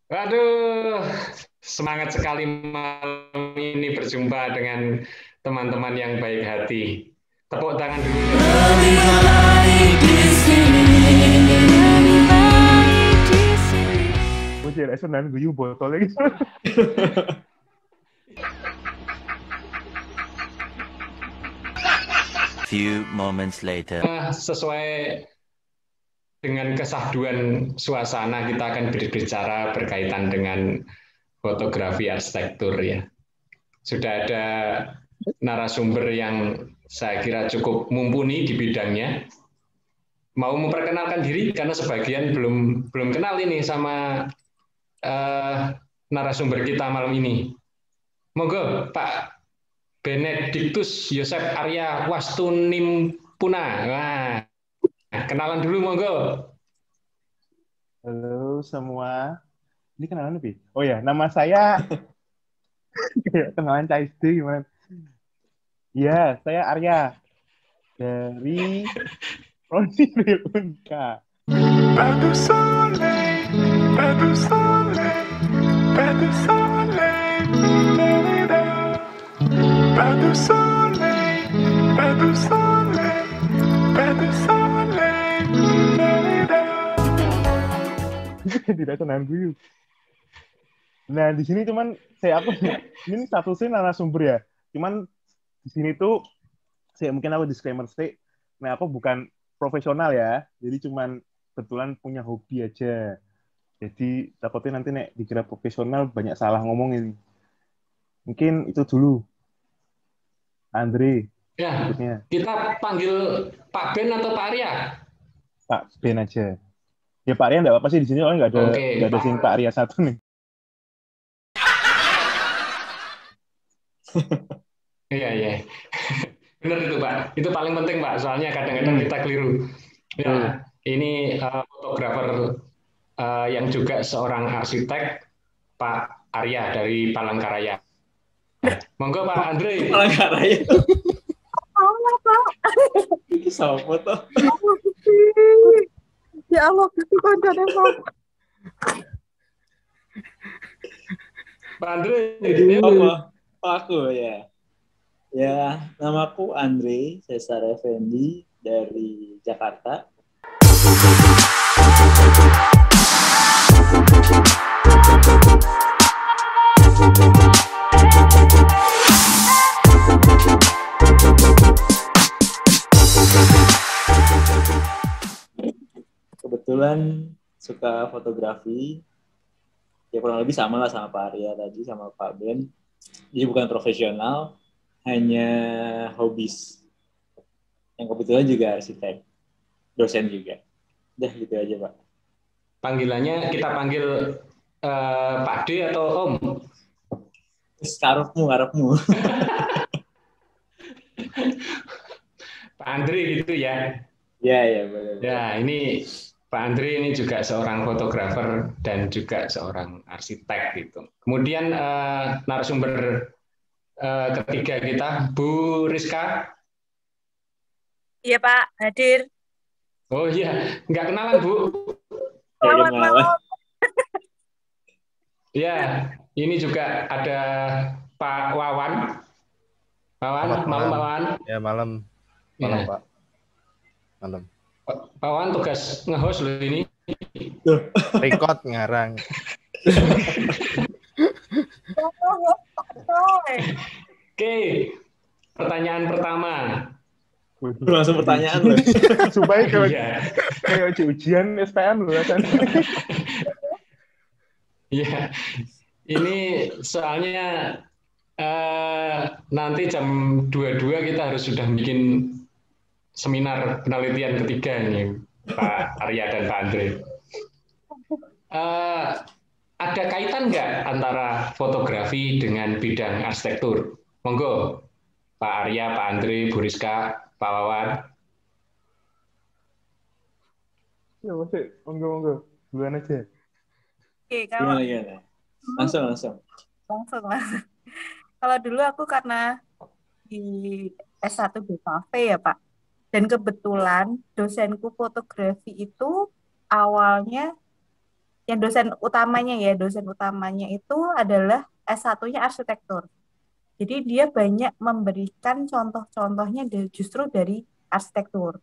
Waduh, semangat sekali malam ini berjumpa dengan teman-teman yang baik hati. Tepuk tangan dulu. Lebih baik di sini. Lebih baik di sini. Bocil, esonan guyu botol lagi. Few moments later. Sesuai dengan kesahduan suasana, kita akan berbicara berkaitan dengan fotografi arsitektur ya. Sudah ada narasumber yang saya kira cukup mumpuni di bidangnya. Mau memperkenalkan diri karena sebagian belum kenal ini sama narasumber kita malam ini. Monggo Pak Benediktus Yosef Arya Wastunimpuna. Nah, kenalan dulu monggo. Halo semua. Ini kenalan lebih? Oh ya, nama saya kayak kenalan CSD gimana? Ya, saya Arya dari Prodi Unka. Pas de soleil, pas de soleil, pas de soleil, pas de soleil, pas de soleil, pas de soleil. Tidak tenang guyu. Nah, di sini cuman ini satu sih narasumber ya. Cuman di sini tuh mungkin aku disclaimer sih. Nah, aku bukan profesional ya. Jadi cuman kebetulan punya hobi aja. Jadi takutnya nanti nek dikira profesional banyak salah ngomong ini. Mungkin itu dulu. Andre. Ya, berikutnya. kita panggil Pak Ben atau Pak Arya? Pak Ben aja. Ya Pak Arya enggak apa-apa sih di sini soalnya enggak ada sing Pak Arya satu nih. Iya. Benar itu Pak. Itu paling penting Pak. Soalnya kadang-kadang kita keliru. Ya, ini fotografer yang juga seorang arsitek, Pak Arya dari Palangkaraya. Monggo Pak Andre. Palangkaraya. Ini sama foto. Ya Allah, itu konten Pak Andre. Apa? Aku ya. Ya, namaku Andre Cesar Effendi dari Jakarta. Kebetulan suka fotografi. Ya kurang lebih sama lah sama Pak Arya tadi, sama Pak Ben. Jadi bukan profesional, hanya hobis. Yang kebetulan juga arsitek, dosen juga. Udah gitu aja Pak. Panggilannya kita panggil Pak D atau Om? Ngarepmu. Pak Andre gitu ya. Ya boleh. Ya, ini Pak Andre ini juga seorang fotografer dan juga seorang arsitek gitu. Kemudian narasumber ketiga kita, Bu Rizka. Iya Pak, hadir. Oh iya, nggak kenalan Bu. Selamat malam. Ya, ini juga ada Pak Wawan. Malam Pak Wawan. Ya malam Ya. Pak. Malam. Pak Wawan tugas nge-host loh ini. Record ngarang. Oke, pertanyaan pertama. Langsung pertanyaan loh. Supaya Iya. kayak ujian SPM loh kan. Iya, ini soalnya nanti jam 22 kita harus sudah bikin seminar penelitian ketiga ini, Pak Arya dan Pak Andre. Ada kaitan nggak antara fotografi dengan bidang arsitektur? Monggo, Pak Arya, Pak Andre, Bu Rizka, Pak Wawan. Ya masih monggo duluan aja. Oke, kalau Gimana? Langsung. Kalau dulu aku karena di S1 BKV ya Pak, dan kebetulan dosenku fotografi itu awalnya yang dosen utamanya itu adalah S1-nya arsitektur. Jadi dia banyak memberikan contoh-contohnya justru dari arsitektur.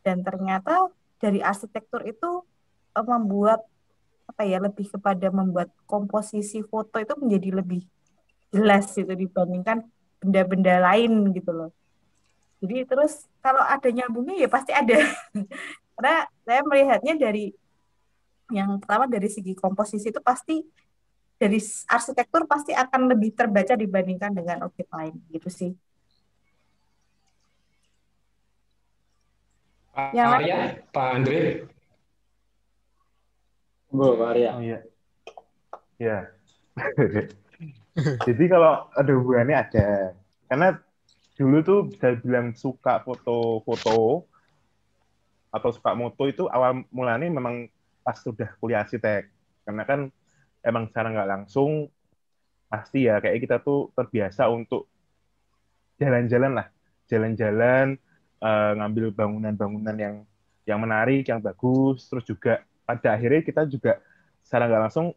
Dan ternyata dari arsitektur itu membuat lebih kepada membuat komposisi foto itu menjadi lebih jelas gitu dibandingkan benda-benda lain gitu loh. Jadi terus kalau ada nyambungnya ya pasti ada. Karena saya melihatnya dari yang pertama dari segi komposisi itu pasti dari arsitektur pasti akan lebih terbaca dibandingkan dengan objek lain gitu sih. Pak Yang lain Arya, Pak Andre. Pak Arya. Oh iya. Ya. Jadi kalau ada hubungannya ada. Karena dulu tuh bisa bilang suka foto-foto atau suka moto itu awal mulanya memang pas sudah kuliah arsitek. Karena kan emang secara nggak langsung pasti ya kayak kita tuh terbiasa untuk jalan-jalan, ngambil bangunan-bangunan yang menarik, yang bagus, terus juga pada akhirnya kita juga secara nggak langsung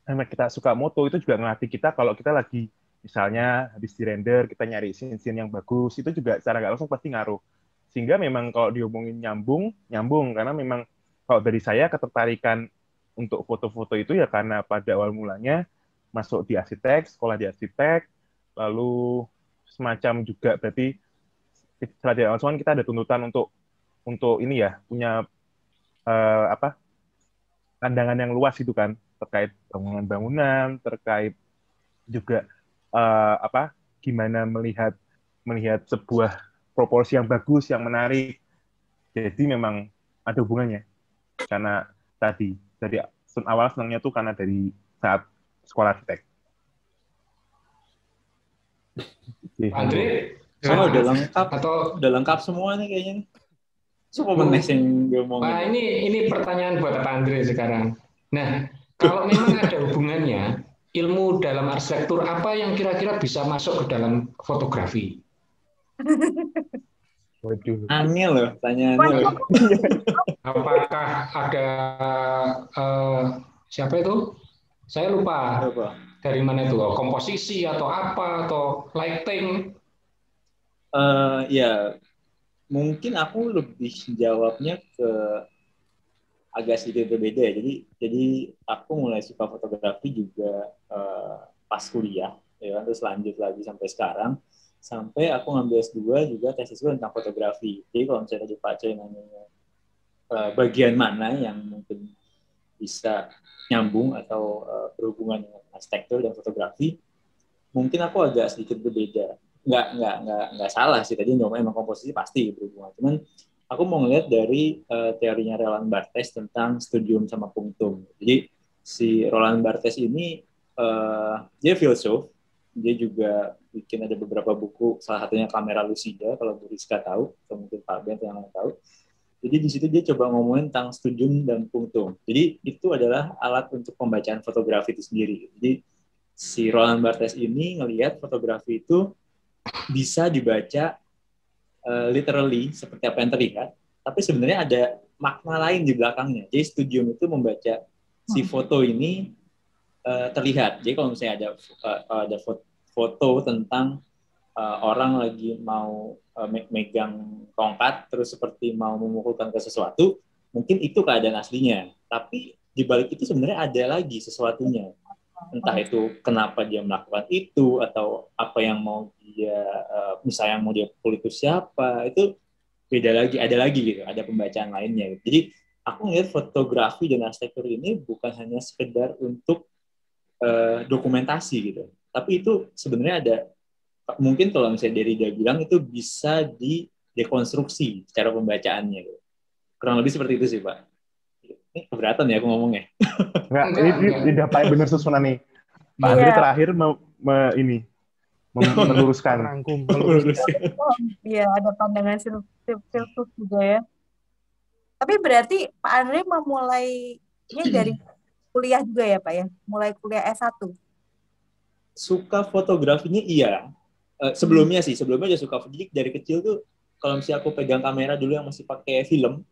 kita suka moto itu juga ngelatih kita kalau kita lagi misalnya habis di render kita nyari scene-scene yang bagus itu juga secara nggak langsung pasti ngaruh. Sehingga memang kalau diomongin nyambung karena memang kalau dari saya ketertarikan untuk foto-foto itu ya karena pada awal mulanya masuk di arsitek, sekolah di arsitek, lalu semacam juga berarti setelah di langsung kita ada tuntutan untuk ini ya punya pandangan yang luas itu kan terkait bangunan-bangunan, terkait juga gimana melihat sebuah proporsi yang bagus, yang menarik. Jadi memang ada hubungannya. Karena dari awal senangnya tuh karena dari saat sekolah arsitek. Andre, udah lengkap semua nih kayaknya. Coba menesing ngomongin. Nah, ini pertanyaan buat Pak Andre sekarang. Nah, kalau memang ada hubungannya, ilmu dalam arsitektur apa yang kira-kira bisa masuk ke dalam fotografi? Waduh. Angel loh, tanyaannya loh. Apakah ada siapa itu? Saya lupa. Apa? Dari mana itu? Komposisi atau apa atau lighting? Ya, mungkin aku lebih jawabnya ke agak sedikit berbeda ya. Jadi aku mulai suka fotografi juga pas kuliah, ya, terus lanjut lagi sampai sekarang. Sampai aku ngambil S2 juga tesis gue tentang fotografi. Jadi kalau misalnya tadi Pak Coy nanya bagian mana yang mungkin bisa nyambung atau berhubungan dengan arsitektur dan fotografi, mungkin aku agak sedikit berbeda. Nggak salah sih tadi emang komposisi pasti berhubungan. Cuman aku mau ngeliat dari teorinya Roland Barthes tentang studium sama punctum. Jadi si Roland Barthes ini dia filsuf, dia juga bikin ada beberapa buku, salah satunya Kamera Lucida kalau Bu Rizka tahu, atau mungkin Pak Ben yang tahu. Jadi di situ dia coba ngomongin tentang studium dan punctum. Jadi itu adalah alat untuk pembacaan fotografi itu sendiri. Jadi si Roland Barthes ini ngelihat fotografi itu bisa dibaca literally seperti apa yang terlihat, tapi sebenarnya ada makna lain di belakangnya. Jadi studium itu membaca si foto ini terlihat. Jadi kalau misalnya ada foto tentang orang lagi mau megang tongkat terus seperti mau memukulkan ke sesuatu, mungkin itu keadaan aslinya. Tapi di balik itu sebenarnya ada lagi sesuatunya. Entah itu kenapa dia melakukan itu atau apa yang mau dia misalnya mau dia pukul itu siapa, itu beda lagi, ada lagi gitu, ada pembacaan lainnya gitu. Jadi aku ngelihat fotografi dan arsitektur ini bukan hanya sekedar untuk dokumentasi gitu, tapi itu sebenarnya ada, mungkin kalau misalnya Derrida bilang itu bisa didekonstruksi secara pembacaannya gitu. Kurang lebih seperti itu sih Pak. Ini keberatan ya aku ngomongnya. Ini udah paling bener susunan nih. Pak Andre terakhir meluruskan. Iya, ada pandangan filsuf juga ya. Tapi berarti Pak Andre memulainya dari kuliah juga ya Pak ya? Mulai kuliah S1? Suka fotografinya iya. Sebelumnya aja suka. Jadi dari kecil tuh kalau misalnya aku pegang kamera dulu yang masih pakai film,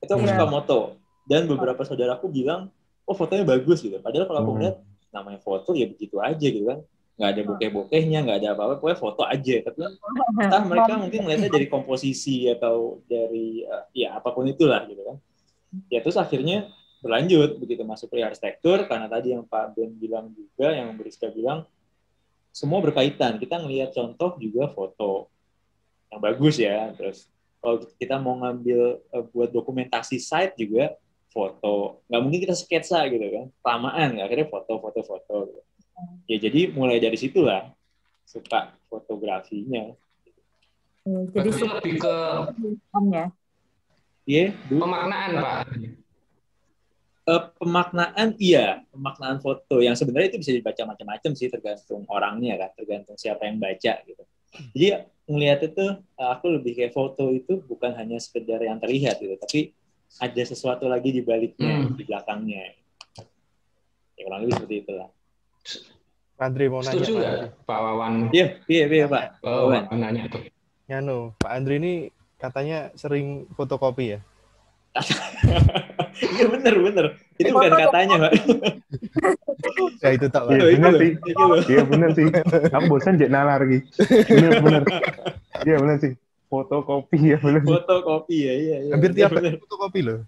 itu aku suka moto. Dan beberapa saudaraku bilang, oh fotonya bagus gitu. Padahal kalau aku ngeliat, namanya foto ya begitu aja gitu kan. Nggak ada bokeh-bokehnya, nggak ada apa-apa, pokoknya foto aja. Tapi entah mereka mungkin ngeliatnya dari komposisi atau dari ya apapun itulah gitu kan. Ya terus akhirnya berlanjut begitu masuk ke arsitektur, karena tadi yang Pak Ben bilang juga, yang Beriska bilang, semua berkaitan. Kita ngelihat contoh juga foto yang bagus ya. Terus kalau kita mau ngambil buat dokumentasi site juga foto. Nggak mungkin kita sketsa gitu kan. Kelamaan, akhirnya foto. Gitu. Ya jadi mulai dari situlah suka fotografinya. Jadi Berarti lebih ke ya. Iya, Bu. pemaknaan, Pak. Pemaknaan foto yang sebenarnya itu bisa dibaca macam-macam sih, tergantung orangnya kan, tergantung siapa yang baca gitu. Jadi ngelihat itu aku lebih kayak foto itu bukan hanya sekedar yang terlihat gitu, tapi ada sesuatu lagi di baliknya, di belakangnya. Ya kurang lebih seperti itulah. Pak Andri mau nanya. Setuju Pak nggak, Andri. Pak Wawan? Iya Pak. Oh, nanya tuh. Nyano, Pak Andri ini katanya sering fotokopi ya? Iya bener. Itu bukan katanya, Pak. Ya itu tak Iya, Pak. bener sih. Itu loh. Iya bener sih. Aku bosan jadi nalar lagi. Bener. Iya bener sih. Fotokopi ya bener. Fotokopi ya, iya. Hampir tiap bener. hari fotokopi loh.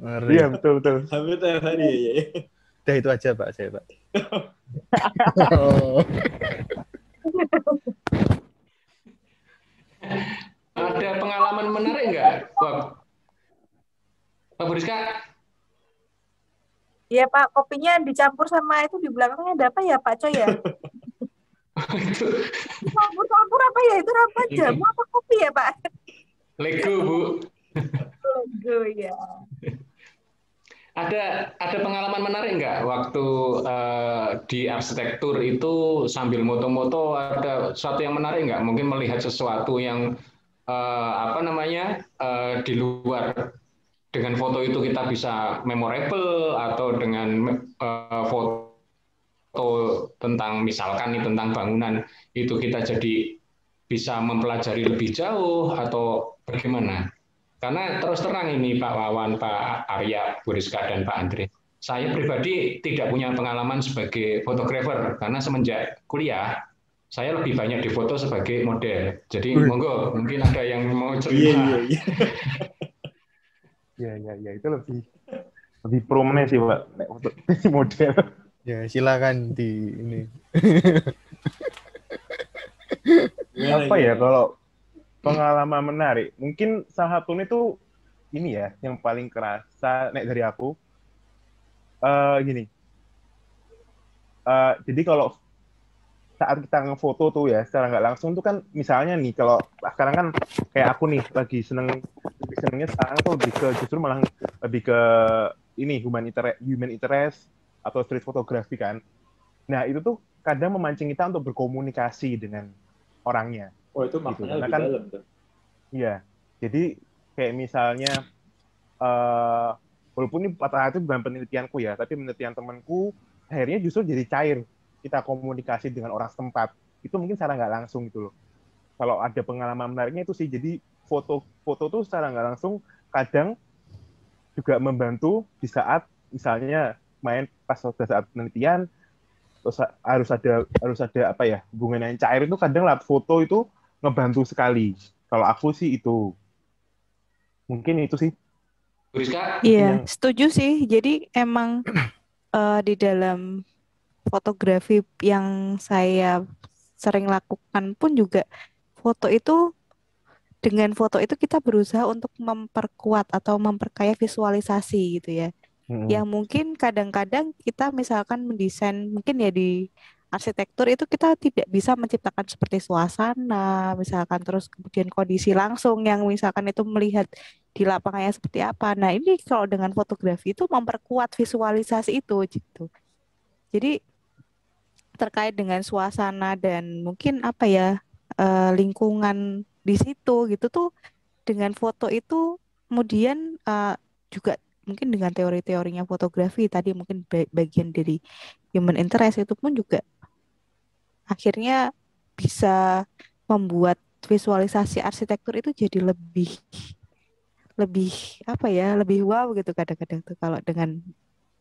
Ngeri. Iya betul. Hampir tiap hari ya. Udah itu aja Pak, saya Pak. Ada pengalaman menarik nggak, Pak Beriska? Iya Pak, kopinya dicampur sama itu di belakangnya ada apa ya Pak Coy ya? Campur apa ya? Itu apa jamu apa kopi ya Pak? Lego, Bu. Lego ya. Ada pengalaman menarik nggak waktu di arsitektur itu sambil moto-moto, ada sesuatu yang menarik nggak? Mungkin melihat sesuatu yang di luar, dengan foto itu kita bisa memorable, atau dengan foto tentang misalkan nih tentang bangunan itu kita jadi bisa mempelajari lebih jauh atau bagaimana? Karena terus terang ini Pak Wawan, Pak Arya, Bu Rizka, dan Pak Andre, saya pribadi tidak punya pengalaman sebagai fotografer karena semenjak kuliah saya lebih banyak difoto sebagai model. Jadi monggo mungkin ada yang mau cerita. Iya itu lebih prominent sih Pak untuk model. Ya silakan di ini. Apa ya kalau pengalaman menarik? Mungkin salah satunya itu ini ya yang paling kerasa dari aku. Gini. Jadi kalau saat kita ngefoto tuh ya secara nggak langsung tuh kan misalnya nih kalau sekarang kan kayak aku nih lagi senengnya sekarang tuh justru malah lebih ke ini human interest atau street photography kan. Nah itu tuh kadang memancing kita untuk berkomunikasi dengan orangnya. Oh itu maknanya lebih dalam tuh. Iya, jadi kayak misalnya walaupun ini itu bukan penelitianku ya, tapi penelitian temanku akhirnya justru jadi cair. Kita komunikasi dengan orang setempat itu mungkin secara nggak langsung gitu loh. Kalau ada pengalaman menariknya itu sih, jadi foto tuh secara nggak langsung kadang juga membantu di saat misalnya main pas saat penelitian, terus harus ada apa ya hubungan yang cair itu kadang lah foto itu ngebantu sekali. Kalau aku sih itu mungkin itu sih. Rizka? Iya, setuju sih. Jadi emang di dalam fotografi yang saya sering lakukan pun juga dengan foto itu kita berusaha untuk memperkuat atau memperkaya visualisasi gitu ya. Yang mungkin kadang-kadang kita misalkan mendesain mungkin ya di arsitektur itu kita tidak bisa menciptakan seperti suasana misalkan, terus kemudian kondisi langsung yang misalkan itu melihat di lapangannya seperti apa. Nah ini kalau dengan fotografi itu memperkuat visualisasi itu gitu. Jadi terkait dengan suasana dan mungkin apa ya lingkungan di situ gitu tuh, dengan foto itu kemudian juga mungkin dengan teori-teorinya fotografi tadi mungkin bagian dari human interest itu pun juga akhirnya bisa membuat visualisasi arsitektur itu jadi lebih lebih apa ya, lebih wow gitu kadang-kadang tuh kalau dengan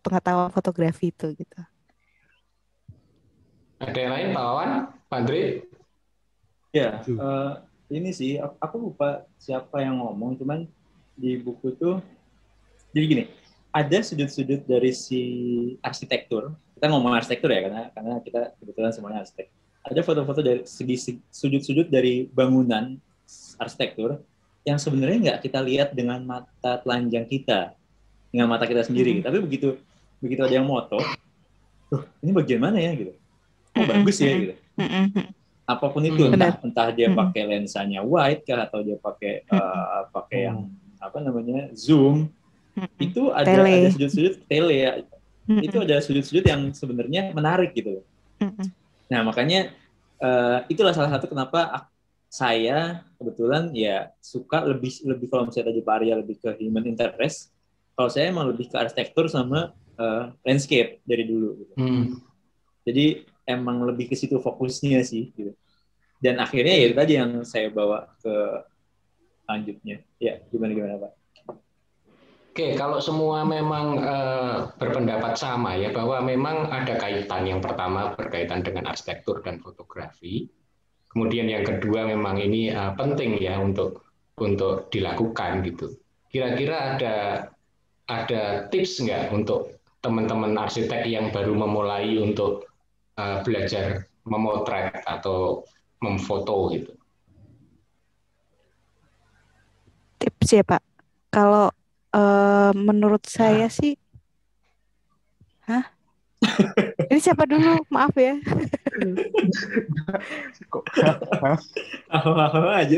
pengetahuan fotografi itu gitu. Ada yang lain, Pak Wawan, Pak Andre? Ya, ini sih aku lupa siapa yang ngomong, cuman di buku tuh jadi gini, ada sudut-sudut dari si arsitektur. Kita ngomong arsitektur ya, karena kita kebetulan semuanya arsitek. Ada foto-foto dari segi sudut-sudut dari bangunan arsitektur yang sebenarnya nggak kita lihat dengan mata telanjang kita, dengan mata kita sendiri. Tapi begitu ada yang moto, ini bagian mana ya gitu? Oh bagus ya gitu. Apapun itu, entah dia pakai lensanya wide kah atau dia pakai yang apa namanya zoom, itu ada sudut-sudut tele ya. Itu ada sudut-sudut yang sebenarnya menarik gitu. Nah makanya itulah salah satu kenapa saya kebetulan ya suka lebih kalau misalnya tadi Pak Arya lebih ke human interest, kalau saya emang lebih ke arsitektur sama landscape dari dulu gitu. Jadi emang lebih ke situ fokusnya sih gitu. Dan akhirnya ya tadi yang saya bawa ke lanjutnya. Ya, gimana Pak? Oke, kalau semua memang berpendapat sama ya bahwa memang ada kaitan. Yang pertama berkaitan dengan arsitektur dan fotografi. Kemudian yang kedua memang ini penting ya untuk dilakukan gitu. Kira-kira ada tips nggak untuk teman-teman arsitek yang baru memulai untuk belajar memotret atau memfoto gitu? Tips ya Pak. Kalau menurut saya sih, ini siapa dulu? Maaf ya. Kok aja.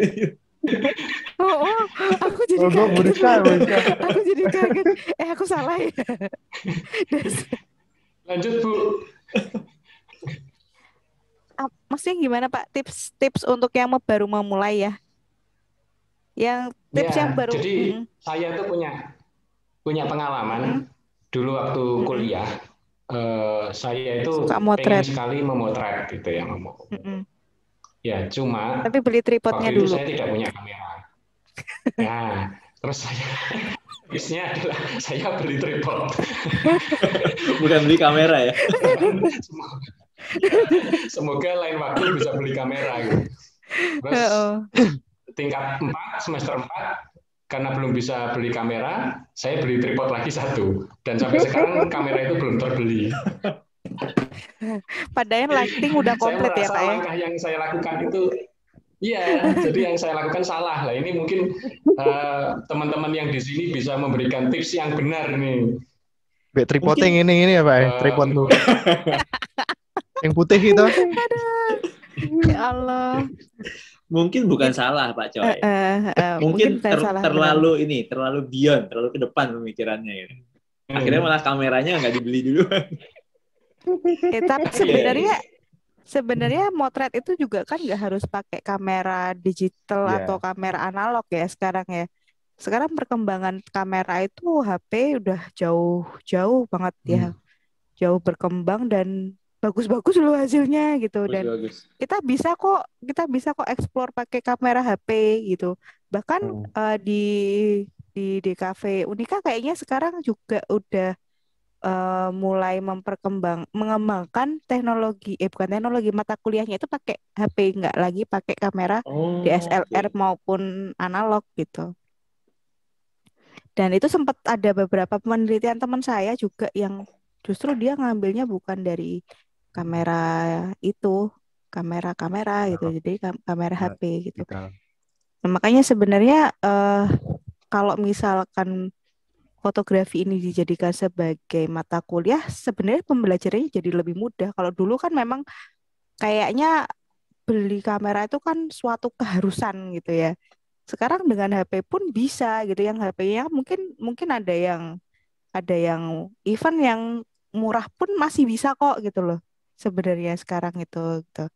Oh, aku jadi kaget. Aku jadi kaget. Aku salah ya. Lanjut Bu. Maksudnya gimana Pak? Tips untuk yang baru memulai ya? Yang tips yang baru. Jadi saya tuh punya pengalaman dulu waktu kuliah. Saya itu pengen sekali memotret gitu ya, ya cuma tapi beli tripodnya waktu itu dulu. saya tidak punya kamera. Nah, terus habisnya adalah saya beli tripod. Bukan beli kamera ya. Semoga lain waktu bisa beli kamera gitu. Terus tingkat 4, semester 4, karena belum bisa beli kamera, saya beli tripod lagi 1. Dan sampai sekarang kamera itu belum terbeli. Padahal lighting udah komplit ya Pak ya. Langkah yang saya lakukan itu, iya, jadi yang saya lakukan salah. Lah ini mungkin teman-teman yang di sini bisa memberikan tips yang benar nih. Tripodnya ini ya Pak ya, tripod lu. Yang putih itu. Ya Allah. Mungkin bukan salah Pak Coy. Mungkin terlalu beyond, terlalu ke depan pemikirannya gitu. Akhirnya malah kameranya nggak dibeli dulu. Tapi sebenarnya motret itu juga kan nggak harus pakai kamera digital atau kamera analog ya sekarang ya. Sekarang perkembangan kamera itu HP udah jauh banget ya. Jauh berkembang dan bagus-bagus loh hasilnya gitu. Dan kita bisa kok explore pakai kamera HP gitu. Bahkan di DKV Unika kayaknya sekarang juga udah mulai mengembangkan mata kuliahnya itu pakai HP, nggak lagi pakai kamera DSLR maupun analog gitu. Dan itu sempat ada beberapa penelitian teman saya juga yang justru dia ngambilnya bukan dari kamera gitu, jadi kamera HP gitu. Nah, makanya sebenarnya kalau misalkan fotografi ini dijadikan sebagai mata kuliah, sebenarnya pembelajarannya jadi lebih mudah. Kalau dulu kan memang kayaknya beli kamera itu kan suatu keharusan gitu ya. Sekarang dengan HP pun bisa gitu, yang HP-nya mungkin ada yang even yang murah pun masih bisa kok gitu loh. Sebenarnya sekarang itu gitu.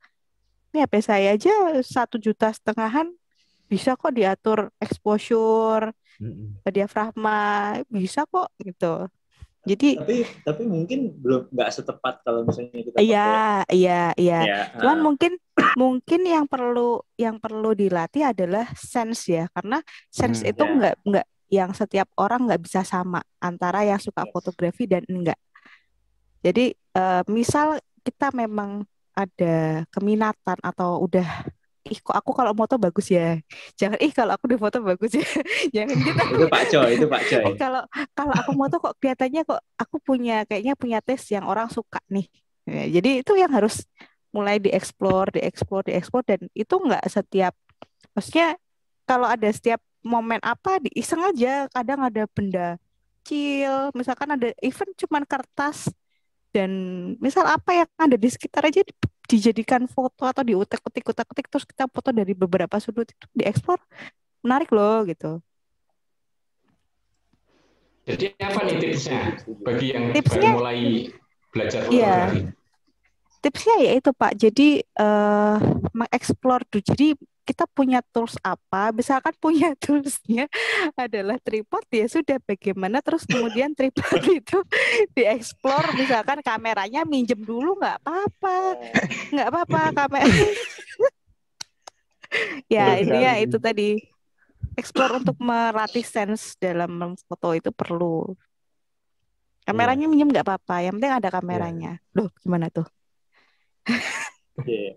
Ini HP saya aja 1,5 juta bisa kok diatur exposure, diafragma, bisa kok gitu. Jadi tapi mungkin belum nggak setepat kalau misalnya kita Iya. Cuman mungkin yang perlu dilatih adalah sense ya, karena sense itu nggak yang setiap orang nggak bisa sama antara yang suka fotografi dan enggak. Jadi misal kita memang ada keminatan atau udah kok aku kalau moto bagus ya. Jangan kalau aku di foto bagus ya. Jangan gitu. Itu Pak Coy. Kalau kalau aku moto kok kelihatannya kok aku kayaknya punya tes yang orang suka nih. Ya, jadi itu yang harus mulai dieksplor dan itu nggak setiap, maksudnya kalau ada setiap momen apa diiseng aja, kadang ada benda kecil, misalkan ada event cuman kertas dan misal apa yang ada di sekitar aja dijadikan foto atau diutek-utik terus kita foto dari beberapa sudut, itu dieksplor, menarik loh gitu. Jadi apa nih tipsnya bagi yang Tipsnya- baru mulai belajar Iya. fotografi? Tipsnya ya itu Pak, jadi mengeksplor dulu. Jadi kita punya tools apa, misalkan punya toolsnya adalah tripod, ya sudah bagaimana terus kemudian tripod itu dieksplor, misalkan kameranya minjem dulu nggak apa-apa kamera. Ya intinya itu tadi, explore untuk melatih sense dalam foto itu perlu. Kameranya minjem nggak apa-apa, yang penting ada kameranya. Loh gimana tuh?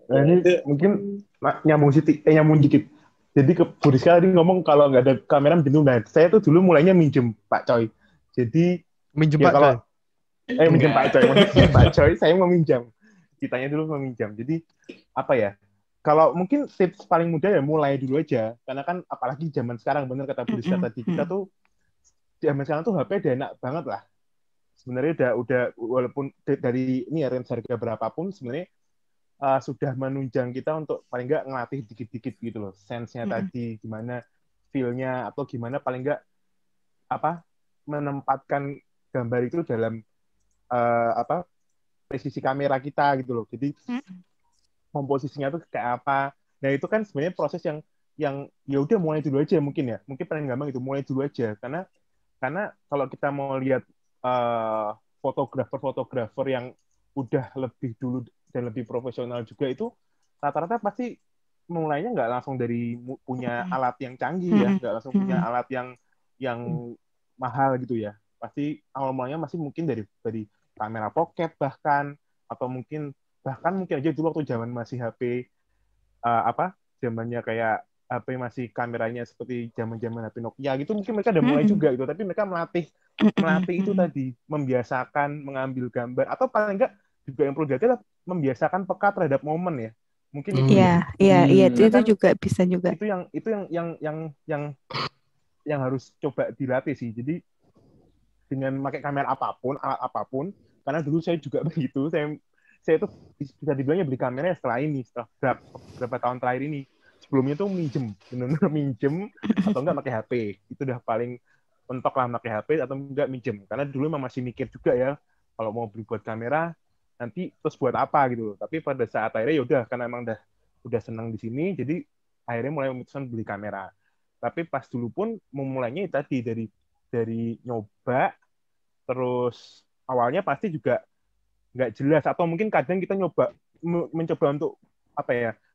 Nah, ini mungkin nyambung dikit. Jadi ke Bu Rizka tadi ngomong kalau nggak ada kamera minjem. Nah, saya tuh dulu mulainya minjem Pak Coy. Jadi Minjem ya Pak kalau Coy. minjem Pak Coy, maksudnya Pak Coy, saya mau minjam. Kitanya dulu mau minjam. Jadi apa ya? Kalau mungkin tips paling mudah ya mulai dulu aja. Karena kan apalagi zaman sekarang, bener kata Bu Rizka tadi, kita tuh zaman sekarang tuh HP udah enak banget lah. Sebenarnya udah walaupun dari ini ya range harga berapapun sebenarnya sudah menunjang kita untuk paling nggak ngelatih dikit-dikit gitu loh, sense-nya tadi gimana, feel-nya, atau gimana paling nggak menempatkan gambar itu dalam presisi kamera kita gitu loh. Jadi komposisinya tuh kayak apa. Nah itu kan sebenarnya proses yang ya udah mulai dulu aja mungkin ya. Mungkin paling gampang itu mulai dulu aja karena kalau kita mau lihat fotografer yang udah lebih dulu dan lebih profesional juga itu rata-rata pasti mulainya nggak langsung dari punya alat yang canggih ya, nggak langsung punya alat yang mahal gitu ya. Pasti awal mulanya masih mungkin dari kamera pocket bahkan, atau mungkin aja dulu waktu zaman masih HP zamannya kayak HP masih kameranya seperti zaman-zaman HP Nokia gitu, mungkin mereka udah mulai juga gitu, tapi mereka melatih itu tadi, membiasakan mengambil gambar, atau paling enggak juga yang perlu dilatih adalah membiasakan peka terhadap momen ya. Mungkin itu itu juga bisa juga. Itu yang harus coba dilatih sih. Jadi dengan memakai kamera apapun, alat apapun, karena dulu saya juga begitu, saya itu bisa dibilangnya beli kamera setelah berapa tahun terakhir ini. Sebelumnya tuh benar-benar minjem atau enggak pakai HP. Itu udah paling mentok lah pakai HP atau enggak minjem. Karena dulu memang masih mikir juga ya, kalau mau beli buat kamera nanti terus buat apa gitu. Tapi pada saat akhirnya ya udah, karena emang udah senang di sini, jadi akhirnya mulai memutuskan beli kamera. Tapi pas dulu pun memulainya tadi dari nyoba, terus awalnya pasti juga nggak jelas, atau mungkin kadang kita mencoba untuk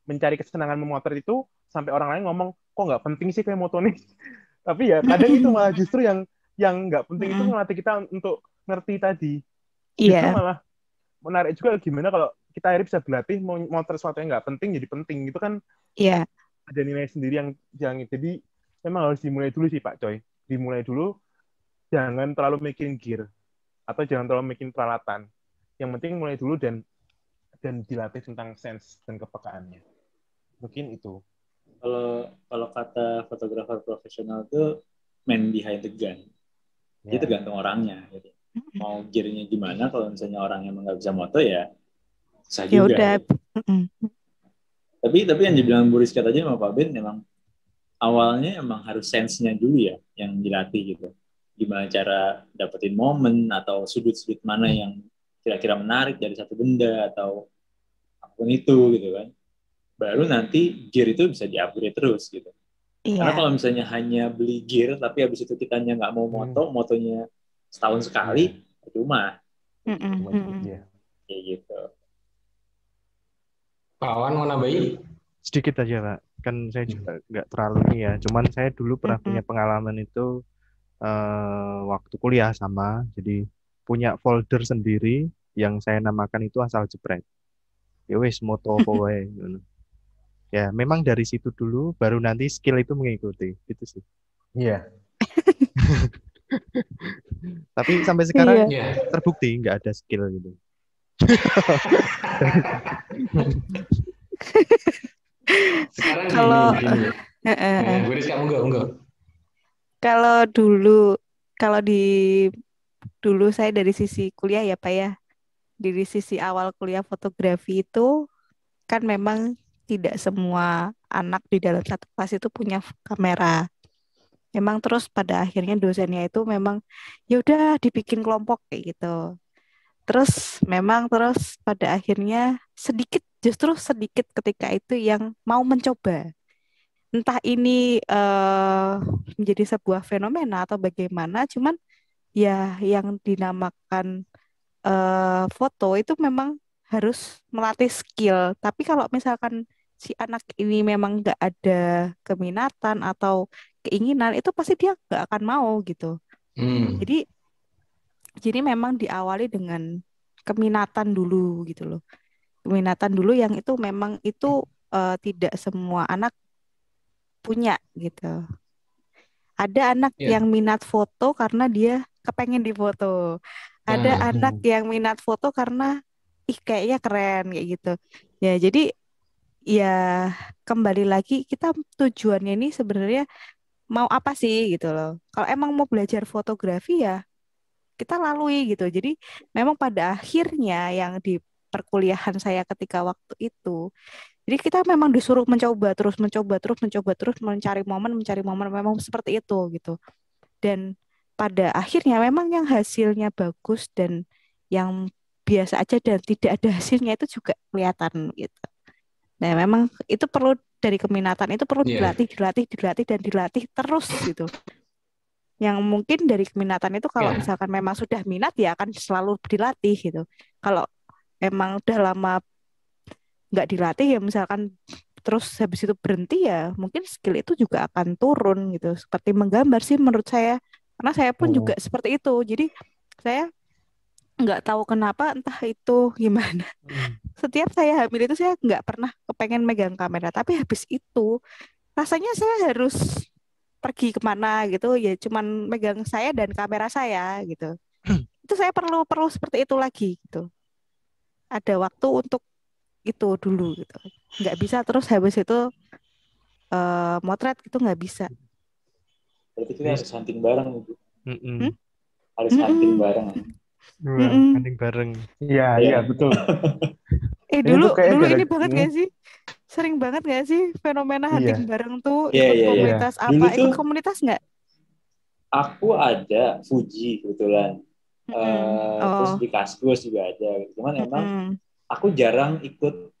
mencari kesenangan memotret itu sampai orang lain ngomong kok nggak penting sih kayak moto nih. Tapi ya kadang itu malah justru yang nggak penting itu melatih kita untuk ngerti tadi. Justru malah menarik juga gimana kalau kita akhirnya bisa berlatih memotret sesuatu yang nggak penting jadi penting. Itu kan ada nilai sendiri yang jadi memang harus dimulai dulu sih Pak Coy. Dimulai dulu, jangan terlalu mikirin gear atau jangan terlalu mikirin peralatan. Yang penting mulai dulu dan dilatih tentang sense dan kepekaannya. Mungkin itu. Kalau kata fotografer profesional itu man behind the gun. Jadi tergantung orangnya. Gitu. Mau gear-nya gimana, kalau misalnya orang emang nggak bisa moto ya susah juga. Udah. Gitu. Tapi yang dibilang Bu Rizka tadi sama Pak Ben, memang awalnya emang harus sense-nya dulu ya yang dilatih gitu. Gimana cara dapetin momen atau sudut-sudut mana yang kira-kira menarik dari satu benda atau apapun itu gitu kan. Baru nanti gear itu bisa di-upgrade terus gitu. Karena kalau misalnya hanya beli gear tapi habis itu kitanya nggak mau motonya setahun sekali, cuma. Kayak gitu. Pak Wan mau nambahin? Sedikit aja Pak, kan saya juga nggak terlalu ini ya. Cuman saya dulu pernah punya pengalaman itu waktu kuliah sama. Jadi punya folder sendiri yang saya namakan itu asal jepret. Ya wis moto apa wae ngono. Ya, memang dari situ dulu baru nanti skill itu mengikuti. Gitu sih. Iya. Tapi sampai sekarang Iya. terbukti nggak ada skill gitu. Sekarang Kalau gini. Heeh. Guris kamu enggak. Kalau dulu saya dari sisi kuliah ya Pak ya, dari sisi awal kuliah fotografi itu kan memang tidak semua anak di dalam satu kelas itu punya kamera. Memang terus pada akhirnya dosennya itu memang ya udah dibikin kelompok kayak gitu. Terus pada akhirnya justru sedikit ketika itu yang mau mencoba. Entah ini menjadi sebuah fenomena atau bagaimana, cuman ya yang dinamakan foto itu memang harus melatih skill. Tapi kalau misalkan si anak ini memang nggak ada keminatan atau keinginan, itu pasti dia nggak akan mau gitu. Jadi memang diawali dengan keminatan dulu gitu loh. Keminatan dulu yang itu memang itu tidak semua anak punya gitu. Ada anak yang minat foto karena dia kepengen difoto. Ada anak yang minat foto karena kayaknya keren kayak gitu. Ya, jadi ya kembali lagi kita tujuannya ini sebenarnya mau apa sih gitu loh. Kalau emang mau belajar fotografi ya kita lalui gitu. Jadi memang pada akhirnya yang di perkuliahan saya ketika waktu itu, jadi kita memang disuruh mencoba terus mencari momen memang seperti itu gitu. Dan pada akhirnya memang yang hasilnya bagus dan yang biasa aja dan tidak ada hasilnya itu juga kelihatan gitu. Nah, memang itu perlu dari keminatan itu perlu dilatih terus gitu. Yang mungkin dari keminatan itu kalau misalkan memang sudah minat ya akan selalu dilatih gitu. Kalau emang udah lama nggak dilatih ya misalkan terus habis itu berhenti ya mungkin skill itu juga akan turun gitu. Seperti menggambar sih menurut saya. Karena saya pun juga seperti itu. Jadi saya nggak tahu kenapa entah itu gimana. Setiap saya hamil itu saya nggak pernah kepengen megang kamera. Tapi habis itu rasanya saya harus pergi kemana gitu ya cuman megang saya dan kamera saya gitu. Itu saya perlu seperti itu lagi gitu. Ada waktu untuk itu dulu gitu. Nggak bisa terus habis itu motret itu nggak bisa. Berarti kita harus hunting bareng gitu. Harus Mm-mm. hunting bareng. Hunting bareng. Iya, betul. Dulu kayaknya ini banget gak sih? Sering banget gak sih fenomena hunting bareng tuh Iya, ikut iya, iya. komunitas apa? Dulu Ikut tuh- komunitas nggak? Aku ada Fuji kebetulan. Terus Oh. di Kaskus juga ada. Cuman emang Mm-mm. aku jarang ikut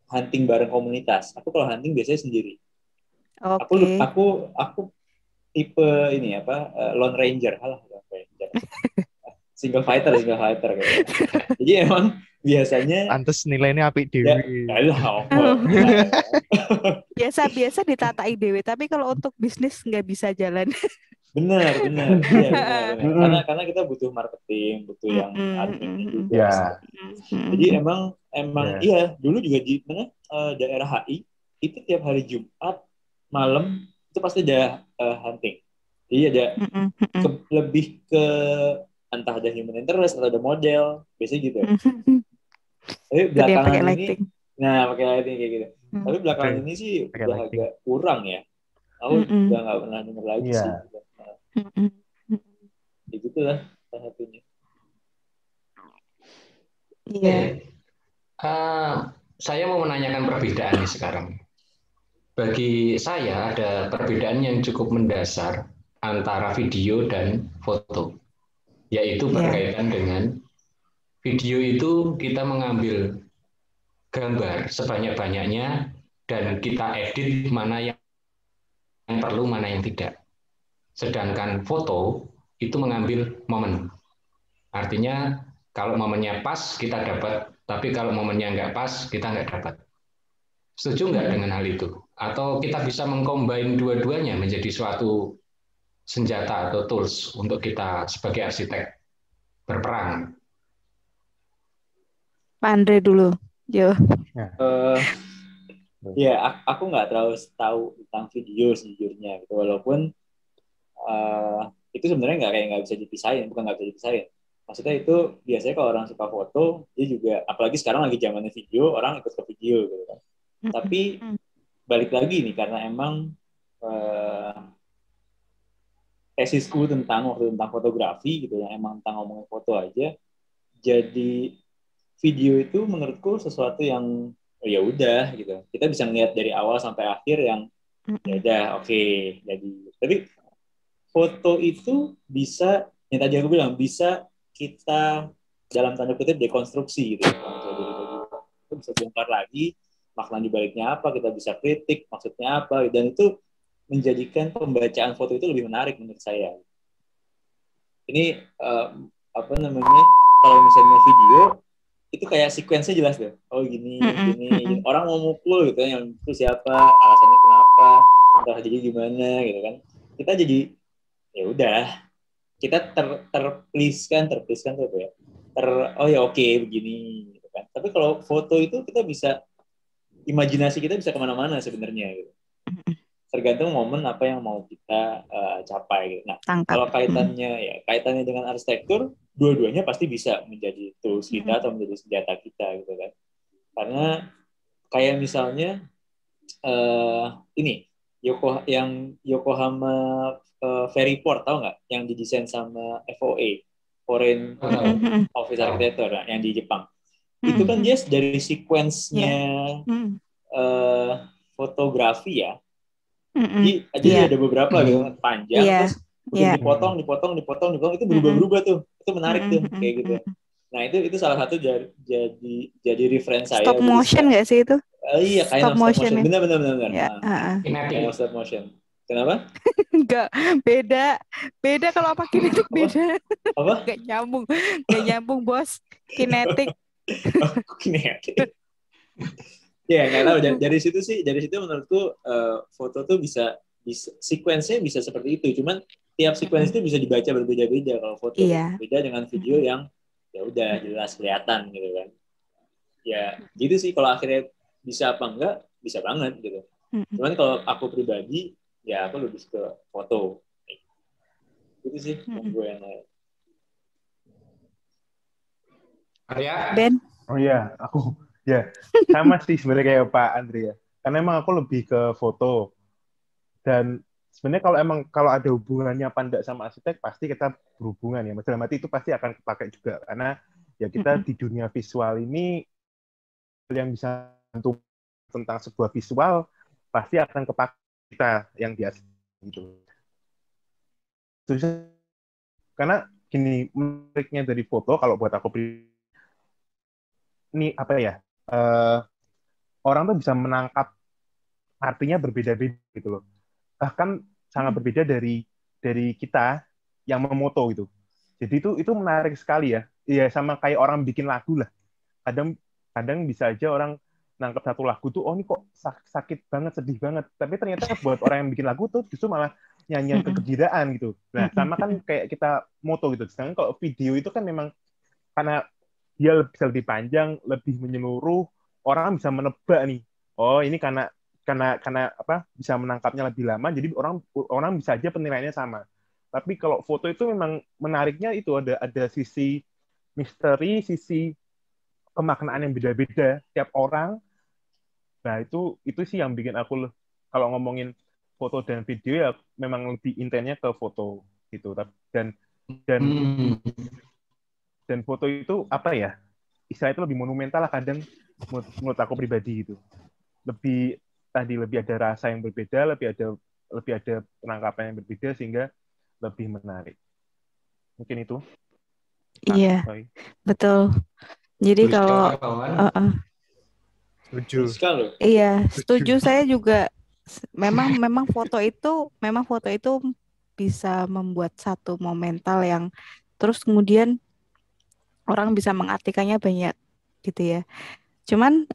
hunting bareng komunitas. Aku kalau hunting biasanya sendiri. Oke. Aku tipe ini Lone Ranger. Halah, Lone Ranger. single fighter gitu. Jadi emang biasanya Pantes nilainya apik ya, dewi. Biasa ditatai dewe, tapi kalau untuk bisnis nggak bisa jalan. benar. Iya, benar. Karena kita butuh marketing, butuh yang adminnya juga. Ya. Jadi emang iya dulu juga di mana daerah HI itu tiap hari Jumat malam itu pasti ada hunting. Jadi ada lebih ke entah ada human interest atau ada model, biasanya gitu. Tapi belakangan ini, lighting. pakai lighting kayak gitu. Tapi belakangan ini sih Pakai udah lighting. agak kurang ya. Aku udah nggak pernah denger lagi sih. Ya gitu lah salah satunya. Iya. Saya mau menanyakan perbedaan nih sekarang. Bagi saya ada perbedaan yang cukup mendasar antara video dan foto, yaitu berkaitan dengan video itu kita mengambil gambar sebanyak-banyaknya dan kita edit mana yang perlu, mana yang tidak. Sedangkan foto itu mengambil momen. Artinya kalau momennya pas kita dapat, tapi kalau momennya nggak pas kita nggak dapat. Setuju nggak dengan hal itu? Atau kita bisa mengcombine dua-duanya menjadi suatu senjata atau tools untuk kita sebagai arsitek berperang. Pak Andre dulu. Yo. Eh, ya, aku nggak terlalu tahu tentang video sejujurnya gitu. Walaupun itu sebenarnya nggak bisa dipisahin, bukan nggak bisa dipisahin. Maksudnya itu biasanya kalau orang suka foto, dia juga, apalagi sekarang lagi zamannya video, orang ikut ke video gitu kan. Tapi balik lagi nih, karena emang tesisku tentang fotografi gitu, yang emang tentang ngomongin foto aja, jadi video itu menurutku sesuatu yang ya udah gitu. Kita bisa ngeliat dari awal sampai akhir yang ya udah oke. Jadi tapi foto itu bisa, yang tadi aku bilang, bisa kita dalam tanda kutip dekonstruksi gitu. Itu bisa bongkar lagi makna di baliknya apa, kita bisa kritik maksudnya apa, dan itu menjadikan pembacaan foto itu lebih menarik menurut saya. Ini apa namanya, kalau misalnya video itu kayak sequence-nya jelas deh. Oh gini. Orang mau mukul gitu, yang itu siapa, alasannya kenapa, entah jadi gimana gitu kan. Kita jadi ya udah, kita terpliskan tuh apa ya? Oh ya oke, begini gitu kan. Tapi kalau foto itu kita bisa, imajinasi kita bisa kemana-mana sebenarnya gitu. Tergantung momen apa yang mau kita capai gitu. Nah, kalau kaitannya dengan arsitektur, dua-duanya pasti bisa menjadi tools kita atau menjadi senjata kita gitu kan. Karena kayak misalnya ini Yokohama Ferryport, tahu nggak? Yang didesain sama FOA, Foreign Office Architecture, yang di Jepang. Itu kan dia dari sequence-nya fotografi ya. Jadi ada beberapa gitu panjang, terus dipotong, itu berubah-ubah tuh. Itu menarik tuh kayak gitu. Nah, itu salah satu jadi reference saya. Stop motion nggak sih itu? Iya, kayak stop motion. Benar. Ya, kayak stop motion. Kenapa? Enggak, beda kalau apa kinetik beda. Apa? Nggak nyambung bos. Kinetik. Kinetik. Ya, nggak tahu. Dari situ menurutku foto tuh bisa sequence-nya bisa seperti itu. Cuman tiap sequence itu bisa dibaca berbeda-beda. Kalau foto beda dengan video yang ya udah jelas kelihatan gitu kan. Ya, gitu sih. Kalau akhirnya bisa apa enggak, bisa banget gitu. Cuman kalau aku pribadi, ya aku lebih ke foto. Itu sih yang gue yang Arya? Ben? Oh iya, aku ya sama sih sebenarnya kayak Pak Andri ya. Karena emang aku lebih ke foto. Dan sebenarnya kalau ada hubungannya apa enggak sama arsitek, pasti kita berhubungan ya. Dalam arti itu pasti akan kepakai juga. Karena ya kita di dunia visual ini, yang bisa bantu tentang sebuah visual pasti akan kepakai kita yang di arsitek gitu. Karena gini, menariknya dari foto kalau buat aku ini apa ya? Orang tuh bisa menangkap artinya berbeda-beda gitu loh. Bahkan sangat berbeda dari kita yang memoto gitu. Jadi itu menarik sekali ya. Iya, sama kayak orang bikin lagu lah. Kadang bisa aja orang nangkep satu lagu tuh, oh ini kok sakit banget, sedih banget. Tapi ternyata buat orang yang bikin lagu tuh justru malah nyanyian kegembiraan gitu. Nah, sama kan kayak kita moto gitu. Sedangkan kalau video itu kan memang karena dia bisa lebih panjang, lebih menyeluruh, orang bisa menebak nih. Oh, ini karena apa? Bisa menangkapnya lebih lama, jadi orang bisa aja penilaiannya sama. Tapi kalau foto itu memang menariknya itu ada sisi misteri, sisi pemaknaan yang beda-beda tiap orang. Nah, itu sih yang bikin aku, kalau ngomongin foto dan video ya memang lebih intennya ke foto gitu. Dan foto itu apa ya? Istilah itu lebih monumental lah kadang menurut aku pribadi gitu. Lebih ada rasa yang berbeda, lebih ada penangkapan yang berbeda sehingga lebih menarik. Mungkin itu. Iya, betul. Jadi kalau setuju. Iya, setuju. Saya juga memang foto itu bisa membuat satu momental yang terus kemudian orang bisa mengartikannya banyak gitu ya. Cuman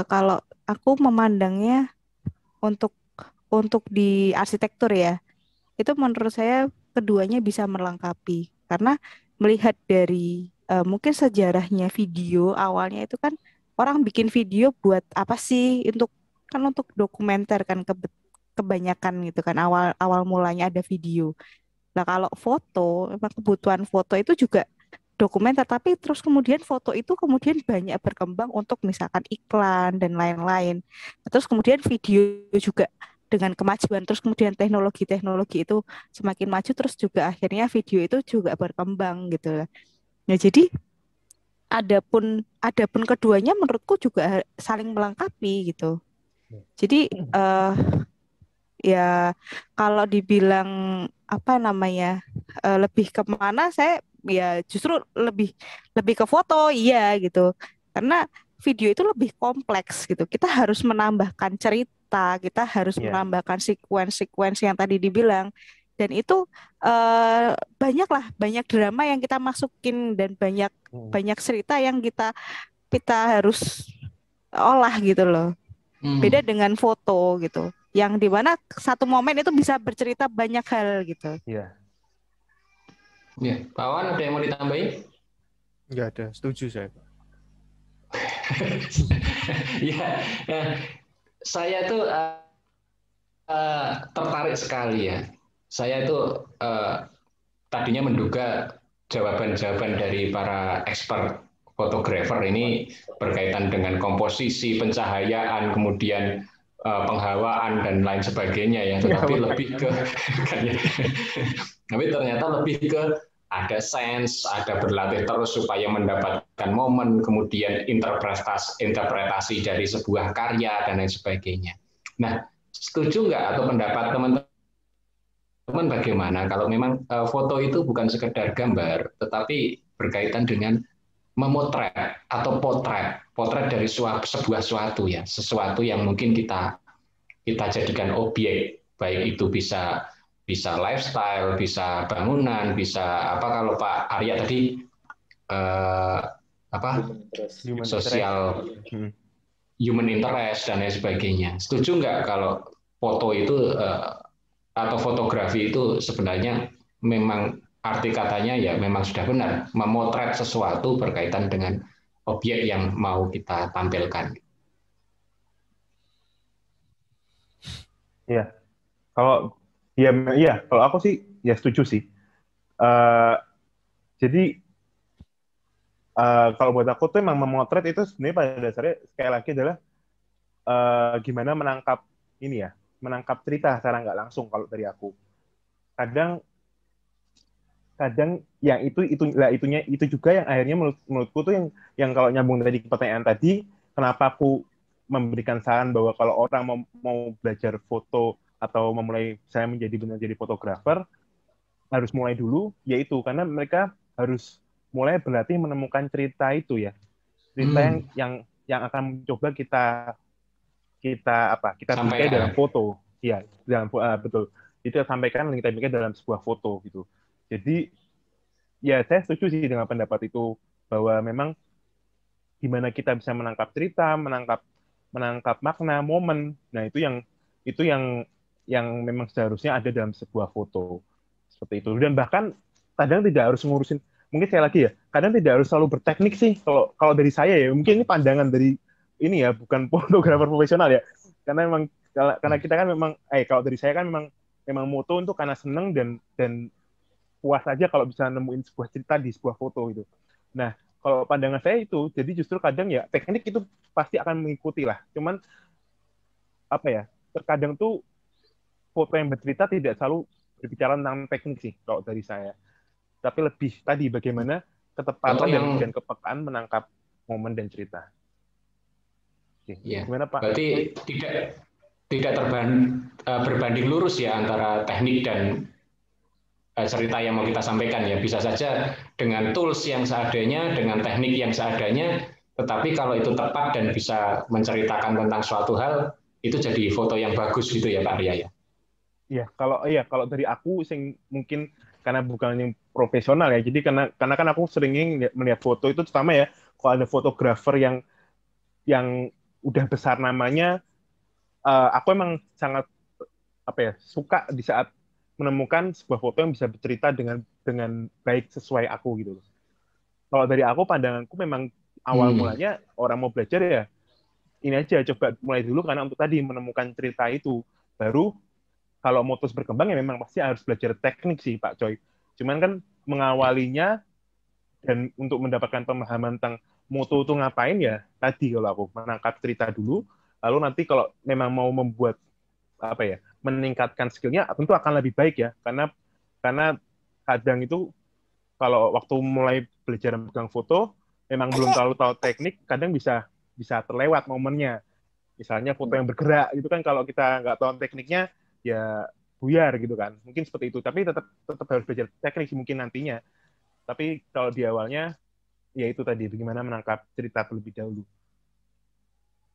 kalau aku memandangnya untuk di arsitektur ya, itu menurut saya keduanya bisa melengkapi. Karena melihat dari mungkin sejarahnya video awalnya itu kan orang bikin video buat apa sih? Untuk dokumenter kan kebanyakan gitu kan awal awal mulanya ada video. Nah, kalau foto, memang kebutuhan foto itu juga dokumenter, tapi terus kemudian foto itu kemudian banyak berkembang untuk misalkan iklan dan lain-lain. Terus kemudian video juga dengan kemajuan, terus kemudian teknologi-teknologi itu semakin maju, terus juga akhirnya video itu juga berkembang gitu lah. Nah, jadi adapun keduanya menurutku juga saling melengkapi gitu. Jadi ya kalau dibilang apa namanya lebih kemana, saya ya justru lebih ke foto, iya gitu, karena video itu lebih kompleks gitu, kita harus menambahkan cerita, kita harus menambahkan sequence yang tadi dibilang, dan itu banyak drama yang kita masukin dan banyak cerita yang kita harus olah gitu loh. Beda dengan foto gitu, yang dimana satu momen itu bisa bercerita banyak hal gitu. Iya. Ya, Pak Wan ada yang mau ditambahin? Nggak ada, setuju saya. Ya, saya tuh tertarik sekali ya. Saya itu tadinya menduga jawaban-jawaban dari para expert fotografer ini berkaitan dengan komposisi, pencahayaan, kemudian penghawaan dan lain sebagainya ya. Tetapi lebih ke, tapi ternyata lebih ke ada sense, ada berlatih terus supaya mendapatkan momen, kemudian interpretasi dari sebuah karya dan lain sebagainya. Nah, setuju nggak atau pendapat teman-teman bagaimana kalau memang foto itu bukan sekedar gambar, tetapi berkaitan dengan memotret atau potret dari sebuah suatu ya, sesuatu yang mungkin kita jadikan objek, baik itu bisa lifestyle, bisa bangunan, bisa apa kalau Pak Arya tadi sosial human interest dan lain sebagainya. Setuju nggak kalau foto itu atau fotografi itu sebenarnya memang arti katanya ya memang sudah benar, memotret sesuatu berkaitan dengan objek yang mau kita tampilkan. Iya, kalau kalau aku sih ya setuju sih. Jadi kalau buat aku tuh emang memotret itu sebenarnya pada dasarnya sekali lagi adalah gimana menangkap cerita secara nggak langsung. Kalau dari aku, kadang yang itu juga yang akhirnya menurutku tuh yang kalau nyambung tadi ke pertanyaan tadi, kenapa aku memberikan saran bahwa kalau orang mau belajar foto atau memulai saya menjadi fotografer, harus mulai dulu, yaitu karena mereka harus mulai berlatih menemukan cerita itu ya, cerita yang akan coba kita bingkai dalam foto, ya, betul, itu sampaikan kita bingkai dalam sebuah foto gitu. Jadi ya saya setuju sih dengan pendapat itu bahwa memang gimana kita bisa menangkap cerita, menangkap makna, momen. Nah, itu yang memang seharusnya ada dalam sebuah foto. Seperti itu. Dan bahkan kadang tidak harus ngurusin, mungkin saya lagi ya, kadang tidak harus selalu berteknik sih. Kalau dari saya ya, mungkin ini pandangan dari ini ya, bukan fotografer profesional ya. Karena kita kan memang kalau dari saya kan memang moto untuk karena seneng dan puas aja kalau bisa nemuin sebuah cerita di sebuah foto gitu. Nah, kalau pandangan saya itu, jadi justru kadang ya teknik itu pasti akan mengikuti lah. Cuman terkadang tuh foto yang bercerita tidak selalu berbicara tentang teknik sih kalau dari saya. Tapi lebih tadi bagaimana ketepatan dan kepekaan menangkap momen dan cerita. Oke, ya. Gimana Pak? Berarti tidak berbanding lurus ya antara teknik dan cerita yang mau kita sampaikan ya, bisa saja dengan tools yang seadanya, dengan teknik yang seadanya, tetapi kalau itu tepat dan bisa menceritakan tentang suatu hal, itu jadi foto yang bagus gitu ya Pak Arya ya. Kalau dari aku mungkin karena bukan yang profesional ya, jadi karena kan aku sering melihat foto itu terutama ya, kalau ada fotografer yang udah besar namanya, aku emang sangat suka di saat menemukan sebuah foto yang bisa bercerita dengan baik sesuai aku gitu. Kalau dari aku, pandanganku memang awal mulanya orang mau belajar ya ini aja, coba mulai dulu karena untuk tadi menemukan cerita itu. Baru kalau mau terus berkembang ya memang pasti harus belajar teknik sih Pak Coy. Cuman kan mengawalinya dan untuk mendapatkan pemahaman tentang moto itu ngapain ya tadi kalau aku menangkap cerita dulu, lalu nanti kalau memang mau membuat apa ya meningkatkan skillnya tentu akan lebih baik ya karena kadang itu kalau waktu mulai belajar megang foto memang belum terlalu tahu teknik, kadang bisa terlewat momennya. Misalnya foto yang bergerak itu kan kalau kita nggak tahu tekniknya ya buyar gitu kan. Mungkin seperti itu, tapi tetap harus belajar teknik mungkin nantinya. Tapi kalau di awalnya ya itu tadi bagaimana menangkap cerita terlebih dahulu.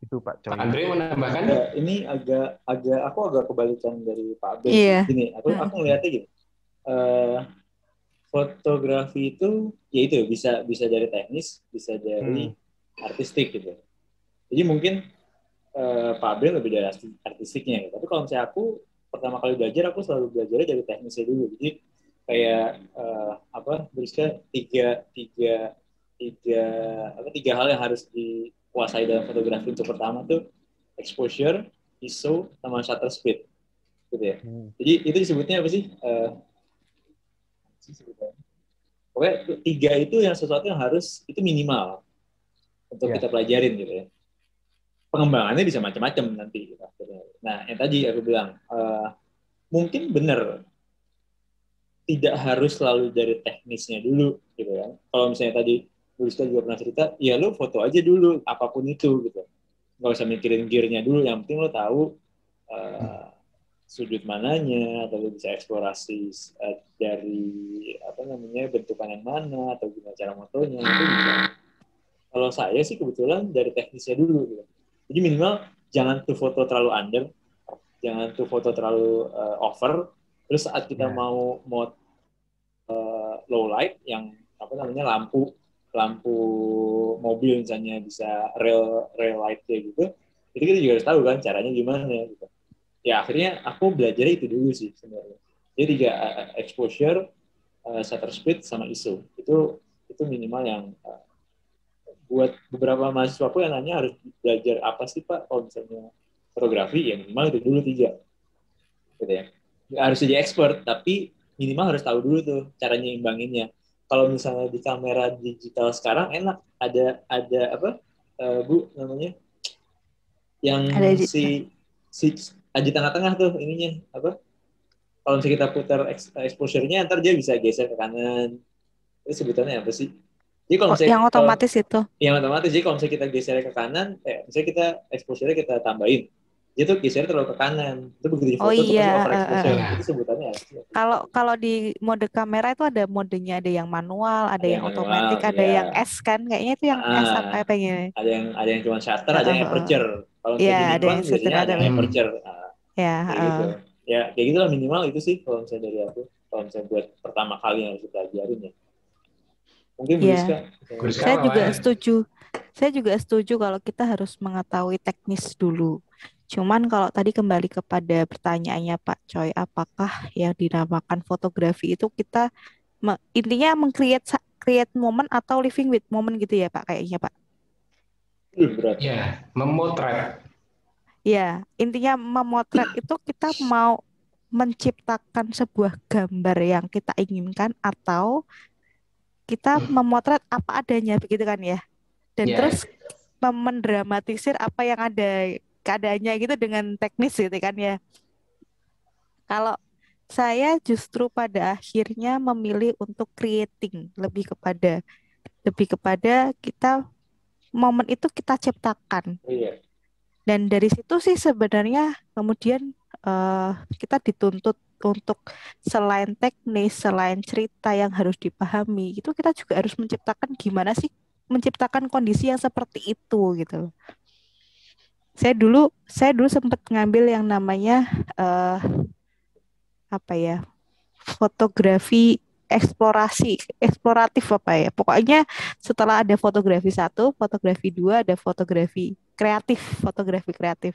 Itu Pak Coy. Andre menambahkan? Ya, ini aku agak kebalikan dari Pak Ben. Iya. Gini, aku ngeliatnya gini. Fotografi itu ya itu bisa dari teknis, bisa dari artistik gitu. Jadi mungkin Pak Ben lebih dari artistiknya gitu. Tapi kalau misalnya aku pertama kali belajar, aku selalu belajarnya dari teknisnya dulu. Jadi kayak berusaha tiga hal yang harus dikuasai dalam fotografi. Untuk pertama tuh exposure, ISO, sama shutter speed gitu ya. Jadi itu disebutnya apa sih? Pokoknya tiga itu yang sesuatu yang harus itu minimal untuk kita pelajarin gitu ya. Pengembangannya bisa macam-macam nanti gitu. Nah yang tadi aku bilang mungkin benar tidak harus selalu dari teknisnya dulu gitu kan. Kalau misalnya tadi Luiska juga pernah cerita, ya lu foto aja dulu apapun itu gitu. Nggak usah mikirin gear-nya dulu, yang penting lo tahu sudut mananya, atau lo bisa eksplorasi dari bentukan yang mana atau gimana cara motonya itu bisa. Kalau saya sih kebetulan dari teknisnya dulu gitu. Jadi minimal jangan tuh foto terlalu under, jangan tuh foto terlalu over. Terus saat kita mau low light yang lampu mobil misalnya bisa real light kayak gitu, itu kita juga harus tahu kan caranya gimana gitu. Ya akhirnya aku belajar itu dulu sih sebenarnya. Jadi 3 exposure, shutter speed sama ISO itu minimal yang buat beberapa mahasiswa aku yang nanya harus belajar apa sih Pak kalau misalnya fotografi, ya minimal itu dulu 3 gitu ya. Nggak harus jadi expert tapi minimal harus tahu dulu tuh caranya imbanginnya. Kalau misalnya di kamera digital sekarang enak ada Bu namanya yang si di tengah-tengah tuh ininya apa? Kalau misalnya kita putar exposure-nya, ntar dia bisa geser ke kanan. Itu sebutannya apa sih? Jadi kalau misalnya yang otomatis itu. Yang otomatis. Jadi kalau misalnya kita geser ke kanan, misalnya kita exposure-nya kita tambahin, dia tuh geser terlalu ke kanan. Itu begitu di foto tuh pasti overexposure. Itu sebutannya apa? Kalau di mode kamera itu ada modenya, ada yang manual, ada yang otomatis, ada yang S kan? Kayaknya itu yang S apa pengen. Ada yang cuma shutter, ada yang aperture. Kalau misalnya biasanya ada yang aperture. Gitu. Ya kayak gitulah minimal itu sih kalau misalnya dari aku. Kalau misalnya buat pertama kali yang harus dipelajarin ya. Mungkin Saya juga setuju kalau kita harus mengetahui teknis dulu. Cuman kalau tadi kembali kepada pertanyaannya Pak Coy, apakah yang dinamakan fotografi itu kita intinya create moment atau living with moment gitu ya Pak kayaknya Pak? Ya, memotret. Ya, intinya memotret itu kita mau menciptakan sebuah gambar yang kita inginkan atau kita memotret apa adanya begitu kan ya? Dan terus mendramatisir apa yang ada keadaannya gitu dengan teknis gitu kan ya. Kalau saya justru pada akhirnya memilih untuk creating lebih kepada kita momen itu kita ciptakan. Dan dari situ sih sebenarnya kemudian kita dituntut untuk selain teknis, selain cerita yang harus dipahami, itu kita juga harus menciptakan gimana sih menciptakan kondisi yang seperti itu gitu. Saya dulu sempat ngambil yang namanya fotografi eksploratif apa ya. Pokoknya setelah ada fotografi 1, fotografi 2, ada fotografi kreatif.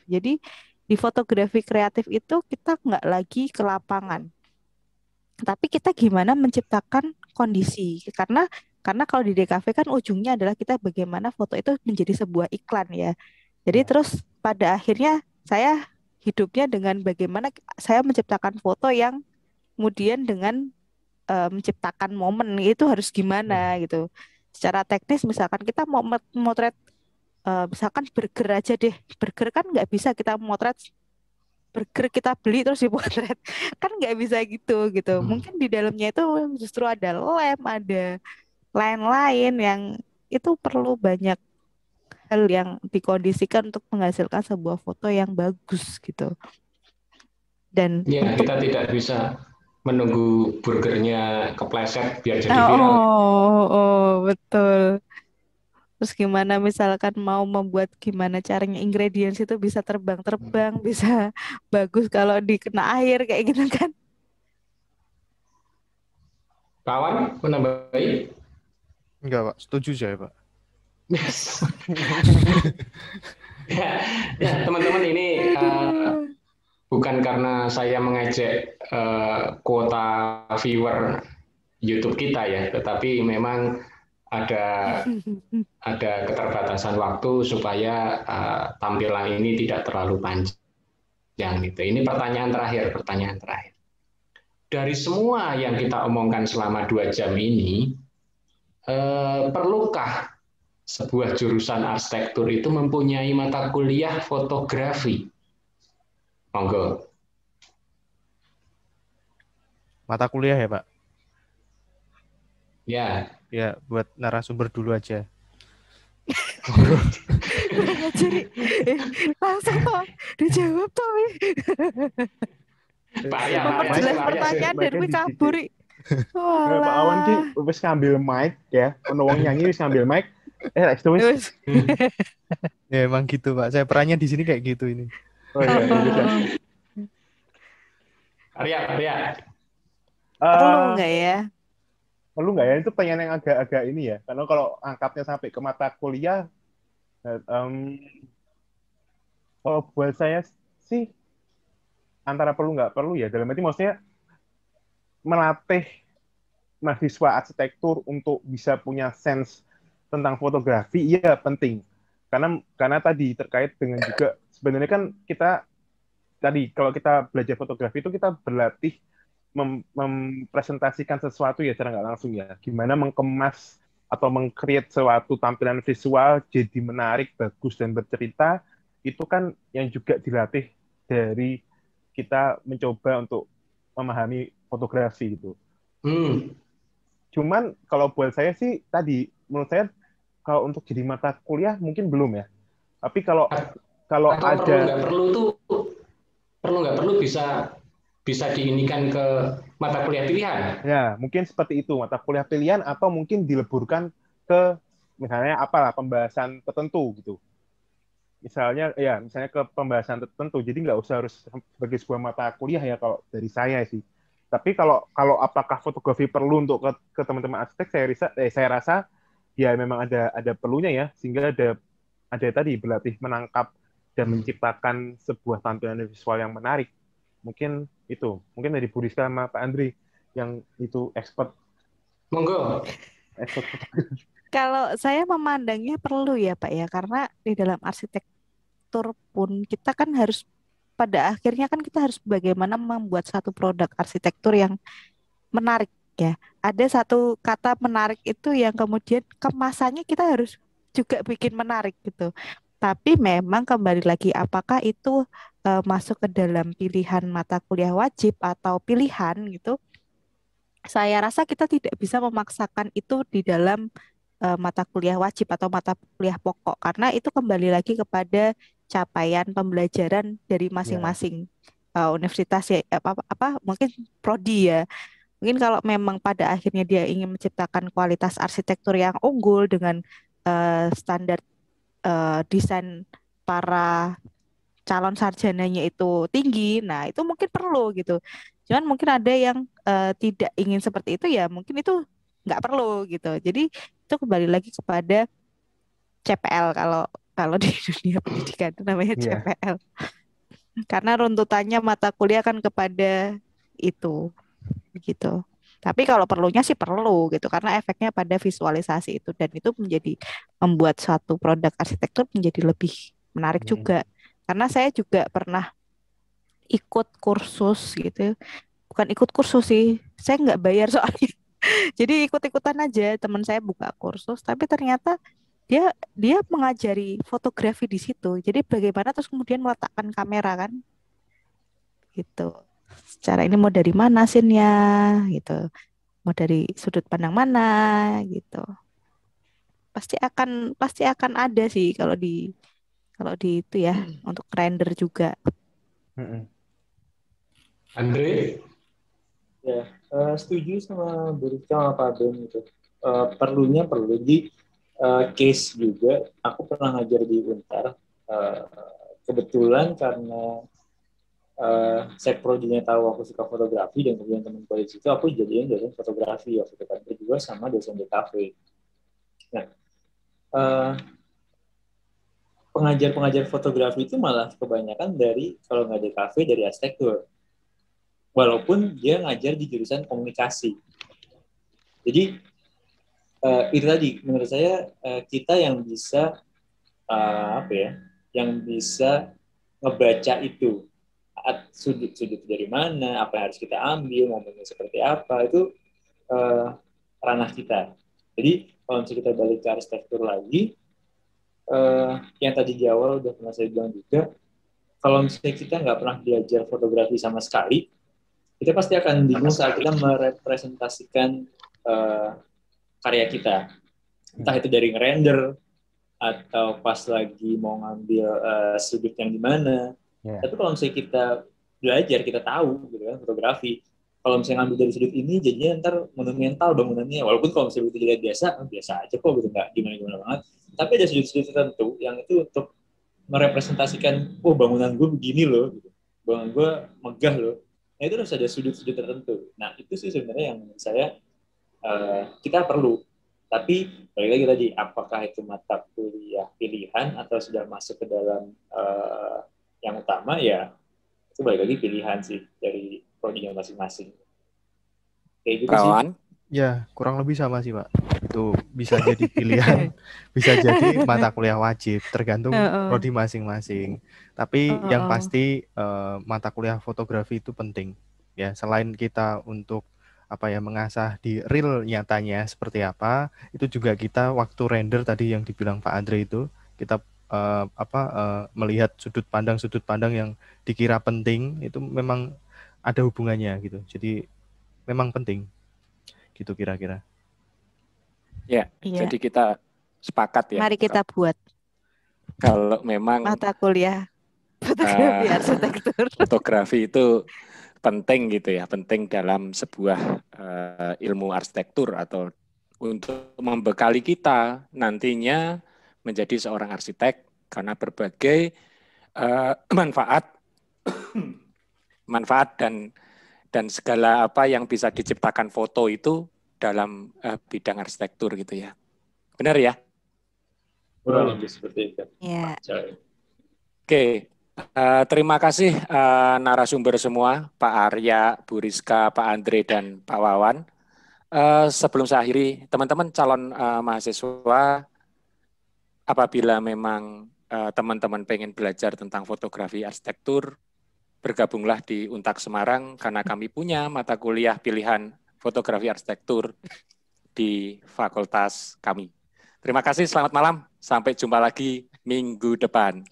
Jadi di fotografi kreatif itu kita nggak lagi ke lapangan. Tapi kita gimana menciptakan kondisi? Karena kalau di DKV kan ujungnya adalah kita bagaimana foto itu menjadi sebuah iklan ya. Jadi Ya. terus pada akhirnya saya hidupnya dengan bagaimana saya menciptakan foto yang kemudian dengan menciptakan momen itu harus gimana gitu. Secara teknis misalkan kita mau motret misalkan burger aja deh. Burger kan nggak bisa kita motret burger kita beli terus dipotret. Kan nggak bisa gitu. Mungkin di dalamnya itu justru ada lem, ada lain-lain yang itu perlu banyak hal yang dikondisikan untuk menghasilkan sebuah foto yang bagus gitu. Dan Ya, untuk kita tidak bisa menunggu burgernya kepleset biar jadi viral. betul. Terus gimana misalkan mau membuat gimana caranya ingredients itu bisa terbang-terbang, bisa bagus kalau dikena air kayak gitu kan. Kawan, menambahi? Enggak, Pak. Setuju saya, Pak. Ya, teman-teman ini bukan karena saya mengejek kuota viewer YouTube kita ya, tetapi memang ada keterbatasan waktu supaya tampilan ini tidak terlalu panjang gitu. Ini pertanyaan terakhir. Dari semua yang kita omongkan selama 2 jam ini, perlukah sebuah jurusan arsitektur itu mempunyai mata kuliah fotografi? Monggo. Mata kuliah ya, Pak? Ya. Ya, buat narasumber dulu aja. Langsung toh dijawab toh. Memperjelas pertanyaan dan gue kabur. Pak Awan ki wis ngambil mic ya, ono wong nyanyi wis ngambil mic. Wis. Ya emang gitu, Pak. Saya perannya di sini kayak gitu ini. Oh iya, bisa. Arya. Perlu nggak ya? Perlu nggak ya? Itu pertanyaan yang agak-agak ini ya. Karena kalau angkatnya sampai ke mata kuliah, kalau buat saya sih antara perlu nggak perlu ya. Dalam arti maksudnya melatih mahasiswa arsitektur untuk bisa punya sense tentang fotografi, iya penting. Karena tadi terkait dengan juga sebenarnya kan kita tadi kalau kita belajar fotografi itu kita berlatih mempresentasikan sesuatu ya secara nggak langsung ya. Gimana mengemas atau meng-create suatu tampilan visual jadi menarik, bagus dan bercerita, itu kan yang juga dilatih dari kita mencoba untuk memahami fotografi gitu. Cuman kalau buat saya sih tadi menurut saya kalau untuk jadi mata kuliah mungkin belum ya. Tapi kalau ada perlu nggak perlu bisa diinikan ke mata kuliah pilihan. Ya, mungkin seperti itu, mata kuliah pilihan atau mungkin dileburkan ke misalnya apalah pembahasan tertentu gitu. Misalnya ke pembahasan tertentu. Jadi nggak usah harus sebagai sebuah mata kuliah ya kalau dari saya sih. Tapi kalau apakah fotografi perlu untuk ke teman-teman arsitek, saya rasa ya memang ada perlunya ya, sehingga ada tadi berlatih menangkap dan menciptakan sebuah tampilan visual yang menarik. Mungkin dari Bu Rizka sama Pak Andri yang itu expert. Monggo. Kalau saya memandangnya perlu ya Pak ya, karena di dalam arsitektur pun kita kan harus pada akhirnya kan kita harus bagaimana membuat satu produk arsitektur yang menarik ya. Ada satu kata menarik itu yang kemudian kemasannya kita harus juga bikin menarik gitu. Tapi memang kembali lagi apakah itu masuk ke dalam pilihan mata kuliah wajib atau pilihan gitu. Saya rasa kita tidak bisa memaksakan itu di dalam mata kuliah wajib atau mata kuliah pokok karena itu kembali lagi kepada capaian pembelajaran dari masing-masing universitas ya mungkin prodi ya. Mungkin kalau memang pada akhirnya dia ingin menciptakan kualitas arsitektur yang unggul dengan standar desain para calon sarjananya itu tinggi, nah itu mungkin perlu gitu. Cuman mungkin ada yang tidak ingin seperti itu ya, mungkin itu nggak perlu gitu. Jadi itu kembali lagi kepada CPL kalau di dunia pendidikan itu namanya CPL. Karena runtutannya mata kuliah kan kepada itu. gitu. Tapi kalau perlunya sih perlu gitu karena efeknya pada visualisasi itu dan itu menjadi membuat suatu produk arsitektur menjadi lebih menarik juga. Karena saya juga pernah ikut kursus gitu. Bukan ikut kursus sih, saya nggak bayar soalnya. Jadi ikut-ikutan aja teman saya buka kursus, tapi ternyata dia mengajari fotografi di situ. Jadi bagaimana terus kemudian meletakkan kamera kan gitu. Secara ini mau dari mana scene-nya gitu. Mau dari sudut pandang mana gitu. Pasti akan ada sih kalau di itu ya untuk render juga. Andre? Ya, setuju sama Burika sama Pak Ben itu. Perlunya perlu. Jadi case juga, aku pernah ngajar di Untar. Kebetulan karena saya prodinya tahu aku suka fotografi dan kemudian teman di situ aku jadiin dosen fotografi waktu itu kan berdua sama dosen DKV. Nah, pengajar-pengajar fotografi itu malah kebanyakan dari kalau nggak DKV dari arsitektur. Walaupun dia ngajar di jurusan komunikasi. Jadi itu tadi menurut saya kita yang bisa yang bisa ngebaca itu sudut-sudut dari mana, apa yang harus kita ambil, momennya seperti apa, itu ranah kita. Jadi kalau misalnya kita balik ke arsitektur lagi, yang tadi di awal udah pernah saya bilang juga, kalau misalnya kita nggak pernah belajar fotografi sama sekali, kita pasti akan bingung saat kita merepresentasikan karya kita. Entah itu dari ngerender, atau pas lagi mau ngambil sudut yang di mana. Tapi kalau misalnya kita belajar, kita tahu gitu kan fotografi. Kalau misalnya ngambil dari sudut ini, jadinya ntar monumental bangunannya. Walaupun kalau misalnya itu dilihat biasa aja kok gitu, nggak gimana banget. Tapi ada sudut-sudut tertentu yang itu untuk merepresentasikan, bangunan gue begini loh, gitu. Bangunan gue megah loh. Nah itu harus ada sudut-sudut tertentu. Nah itu sih sebenarnya yang menurut saya kita perlu. Tapi balik lagi tadi, apakah itu mata kuliah pilihan atau sudah masuk ke dalam yang utama, ya itu balik lagi pilihan sih dari prodinya masing-masing. Kayak gitu sih. Ya, kurang lebih sama sih, Pak. Itu bisa jadi pilihan, bisa jadi mata kuliah wajib, tergantung prodi masing-masing. Tapi yang pasti mata kuliah fotografi itu penting. Ya, selain kita untuk mengasah di real nyatanya seperti apa, itu juga kita waktu render tadi yang dibilang Pak Andre itu, kita melihat sudut pandang yang dikira penting itu memang ada hubungannya gitu. Jadi memang penting gitu kira-kira. Ya, jadi kita sepakat ya. Mari kita buat. Kalau memang mata kuliah fotografi arsitektur. Fotografi itu penting gitu ya, penting dalam sebuah ilmu arsitektur atau untuk membekali kita nantinya menjadi seorang arsitek karena berbagai manfaat dan segala apa yang bisa diciptakan foto itu dalam bidang arsitektur gitu ya. Benar ya? Kurang lebih seperti itu. Ya. Oke. Terima kasih narasumber semua, Pak Arya, Bu Rizka, Pak Andre, dan Pak Wawan. Sebelum saya akhiri, teman-teman calon mahasiswa, apabila memang teman-teman pengen belajar tentang fotografi arsitektur, bergabunglah di Untak Semarang karena kami punya mata kuliah pilihan fotografi arsitektur di fakultas kami. Terima kasih, selamat malam. Sampai jumpa lagi minggu depan.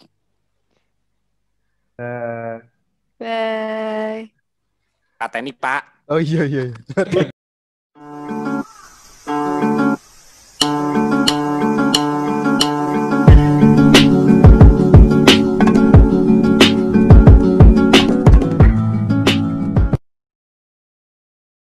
Bye. Kata ini Pak. Oh iya.